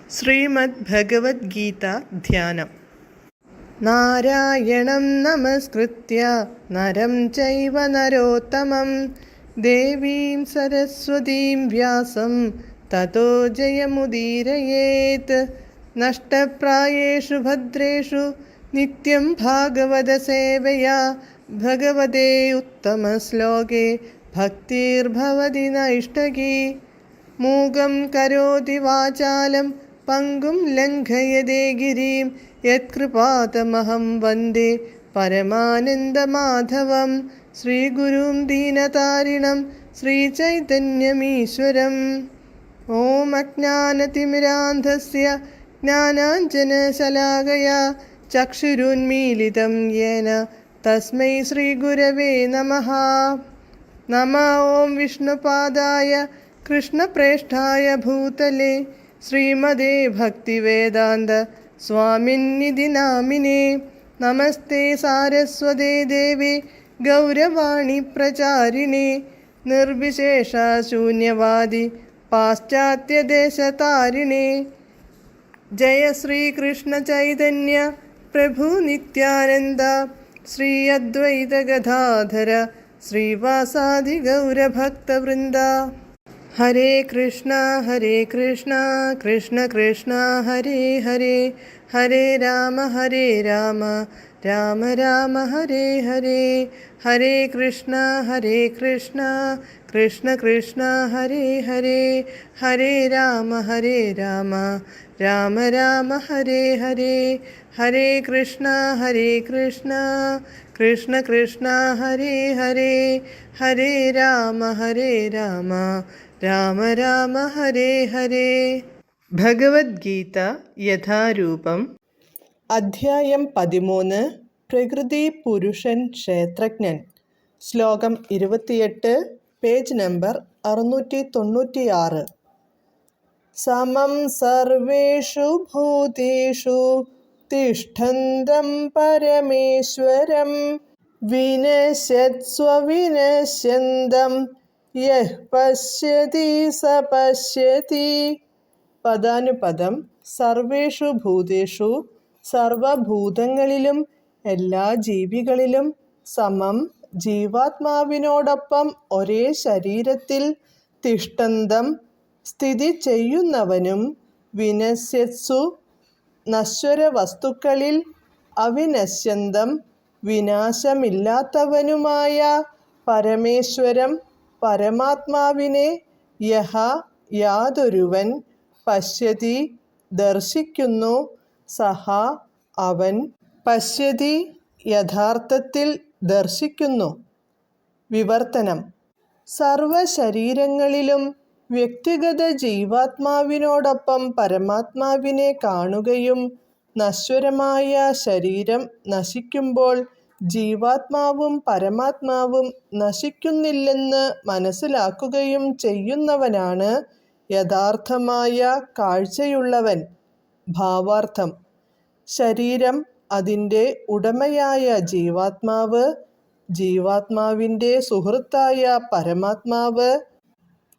ശ്രീമദ് ഭഗവത്ഗീത ധ്യാനം. നാരായണം നമസ്കൃത്യ നരം ചൈവ നരോത്തമം ദേവീം സരസ്വതീം വ്യാസം തതോ ജയമുദീരയേത്. നഷ്ടപ്രായേഷു ഭദ്രേഷു നിത്യം ഭാഗവത സേവയാ ഭഗവതേ ഉത്തമശ്ലോകേ ഭക്തിർഭവതി നൈഷ്ടകീ. മൂകം കരോതി വാചാലം പങ്കും ലംഘയതേ ഗിരിം യത്കൃപാതമഹം വന്ദേ പരമാനന്ദമാധവം. ശ്രീഗുരും ദീനതാരിണം ശ്രീചൈതന്യമീശ്വരം. ഓം അജ്ഞാനതിമിരാന്ധസ്യ ജ്ഞാനാഞ്ജനശലാകയാ ചക്ഷുരുന്മീലിതം യേന തസ്മൈ ശ്രീഗുരവേ നമഃ. നമഃ ഓം വിഷ്ണുപാദായ കൃഷ്ണപ്രേഷ്ഠായ ഭൂതലേ ശ്രീമതേ ഭക്തിവേദാന്ത സ്വാമിന്നിധി നാമിനേ. നമസ്തേ സാരസ്വതേ ദേവേ ഗൗരവാണി പ്രചാരിണേ നിർവിശേഷ ശൂന്യവാദി പാശ്ചാത്യദേശതാരിണേ. ജയ ശ്രീകൃഷ്ണ ചൈതന്യ പ്രഭു നിത്യാനന്ദ ശ്രീ അദ്വൈത ഗദാധര ശ്രീവാസാദി ഗൗരഭക്തവൃന്ദ. ഹരേ കൃഷ്ണ കൃഷ്ണ കൃഷ്ണ ഹരേ ഹരേ, ഹരേ രാമ രാമ രാമ ഹരേ ഹരേ. ഹരേ കൃഷ്ണ കൃഷ്ണ കൃഷ്ണ ഹരേ ഹരേ, ഹരേ രാമ രാമ രാമ ഹരേ ഹരേ. ഹരേ കൃഷ്ണ കൃഷ്ണ ഹരേ ഹരേ, ഹരേ രാമ രാമ ഹരേ ഹരേ. ഭഗവത്ഗീത യഥാരൂപം. അധ്യായം 13. പ്രകൃതി പുരുഷൻ ക്ഷേത്രജ്ഞൻ. ശ്ലോകം 28, പേജ് നമ്പർ 696. സമം സർവേഷു ഭൂതേഷു തിഷ്ഠന്തം പരമേശ്വരം വിനശ്യത്സ്വവിനശ്യന്തം യഃ പശ്യതി സ പശ്യതി. പദാനുപദം. സർവേഷു ഭൂതേഷു സർവഭൂതങ്ങളിലും എല്ലാ ജീവികളിലും സമം ജീവാത്മാവിനോടൊപ്പം ഒരേ ശരീരത്തിൽ തിഷ്ഠന്തം സ്ഥിതി ചെയ്യുന്നവനും വിനശ്യത്സു നശ്വര വസ്തുക്കളിൽ അവിനശ്യന്തം വിനാശമില്ലാത്തവനുമായ പരമേശ്വരം പരമാത്മാവിനെ യഹ യാതൊരുവൻ പശ്യതി ദർശിക്കുന്നു സഹ അവൻ പശ്യതി യഥാർത്ഥത്തിൽ ദർശിക്കുന്നു. വിവർത്തനം. സർവശരീരങ്ങളിലും വ്യക്തിഗത ജീവാത്മാവിനോടൊപ്പം പരമാത്മാവിനെ കാണുകയും നശ്വരമായ ശരീരം നശിക്കുമ്പോൾ ജീവാത്മാവും പരമാത്മാവും നശിക്കുന്നില്ലെന്ന് മനസ്സിലാക്കുകയും ചെയ്യുന്നവനാണ് യഥാർത്ഥമായ കാഴ്ചയുള്ളവൻ. ഭാവാർത്ഥം. ശരീരം, അതിൻ്റെ ഉടമയായ ജീവാത്മാവ്, ജീവാത്മാവിൻ്റെ സുഹൃത്തായ പരമാത്മാവ്.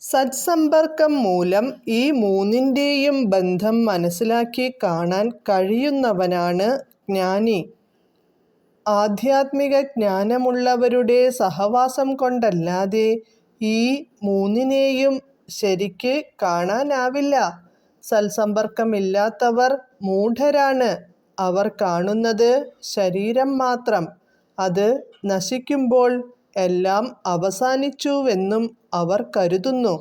സത്സമ്പർക്കം മൂലം ഈ മൂന്നിൻ്റെയും ബന്ധം മനസ്സിലാക്കി കാണാൻ കഴിയുന്നവനാണ് ജ്ഞാനി. ആധ്യാത്മിക ജ്ഞാനമുള്ളവരുടെ സഹവാസം കൊണ്ടല്ലാതെ ഈ മൂന്നിനെയും ശരിക്ക് കാണാനാവില്ല. സത്സമ്പർക്കമില്ലാത്തവർ മൂഢരാണ്. അവർ കാണുന്നത് ശരീരം മാത്രം. അത് നശിക്കുമ്പോൾ എല്ലാം അവസാനിച്ചുവെന്നും അവർ കരുതുന്നു.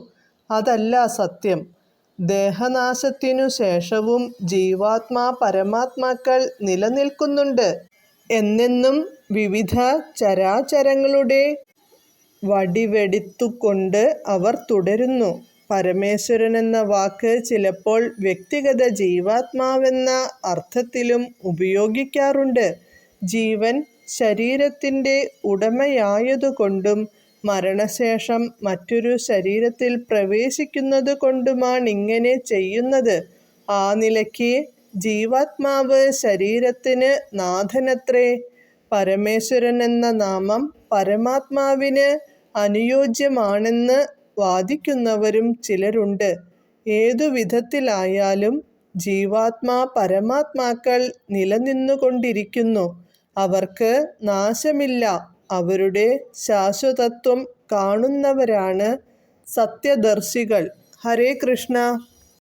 അതല്ല സത്യം. ദേഹനാശത്തിനു ശേഷവും ജീവാത്മാ പരമാത്മാക്കൾ നിലനിൽക്കുന്നുണ്ട്. എന്നെന്നും വിവിധ ചരാചരങ്ങളുടെ വടിവെടിത്തുകൊണ്ട് അവർ തുടരുന്നു. പരമേശ്വരനെന്ന വാക്ക് ചിലപ്പോൾ വ്യക്തിഗത ജീവാത്മാവെന്ന അർത്ഥത്തിലും ഉപയോഗിക്കാറുണ്ട്. ജീവൻ ശരീരത്തിൻ്റെ ഉടമയായതുകൊണ്ടും മരണശേഷം മറ്റൊരു ശരീരത്തിൽ പ്രവേശിക്കുന്നതുകൊണ്ടുമാണിങ്ങനെ ചെയ്യുന്നത്. ആ നിലയ്ക്ക് ജീവാത്മാവ് ശരീരത്തിന് നാഥനത്രേ. പരമേശ്വരൻ എന്ന നാമം പരമാത്മാവിന് അനുയോജ്യമാണെന്ന് വാദിക്കുന്നവരും ചിലരുണ്ട്. ഏതു വിധത്തിലായാലും ജീവാത്മാ പരമാത്മാക്കൾ നിലനിന്നുകൊണ്ടിരിക്കുന്നു. അവർക്ക് നാശമില്ല. അവരുടെ ശാശ്വതത്വം കാണുന്നവരാണ് സത്യദർശികൾ. ഹരേ കൃഷ്ണ.